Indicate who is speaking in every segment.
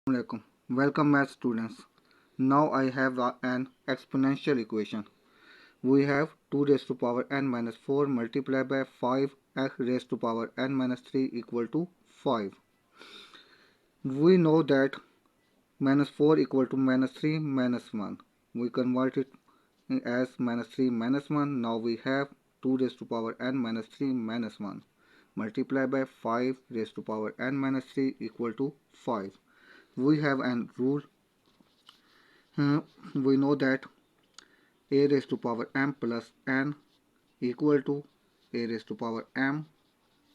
Speaker 1: Assalamualaikum. Welcome math students. Now I have an exponential equation. We have 2 raised to power n minus 4 multiplied by 5x raised to power n minus 3 equal to 5. We know that minus 4 equal to minus 3 minus 1. We convert it as minus 3 minus 1. Now we have 2 raised to power n minus 3 minus 1 multiplied by 5 raised to power n minus 3 equal to 5. We have an rule. We know that a raised to power m plus n equal to a raised to power m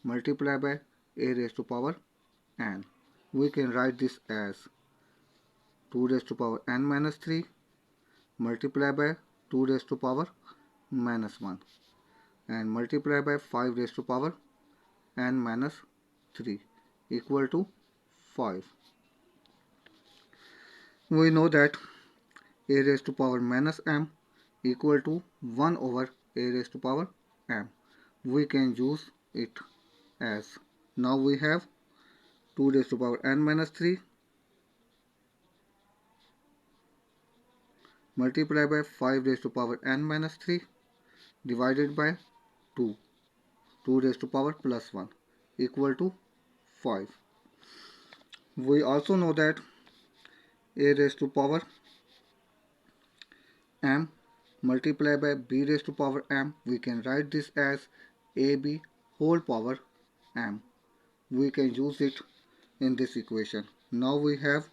Speaker 1: multiplied by a raised to power n. We can write this as 2 raised to power n minus 3 multiplied by 2 raised to power minus 1 and multiplied by 5 raised to power n minus 3 equal to 5. We know that a raised to power minus m equal to 1 over a raised to power m. We can use it as, now we have 2 raised to power n minus 3 multiplied by 5 raised to power n minus 3 divided by 2, 2 raised to power plus 1 equal to 5. We also know that a raised to power m multiplied by b raised to power m. We can write this as ab whole power m. We can use it in this equation. Now we have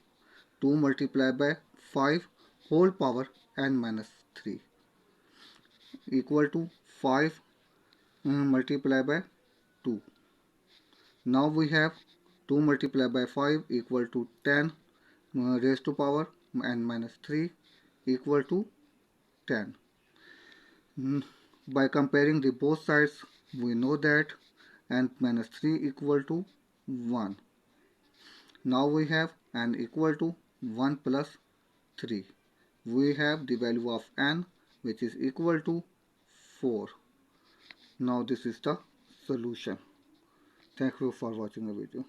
Speaker 1: 2 multiplied by 5 whole power n minus 3 equal to 5 multiplied by 2. Now we have 2 multiplied by 5 equal to 10 raised to power n minus 3 equal to 10. By comparing the both sides, we know that n minus 3 equal to 1. Now we have n equal to 1 plus 3. We have the value of n, which is equal to 4. Now this is the solution. Thank you for watching the video.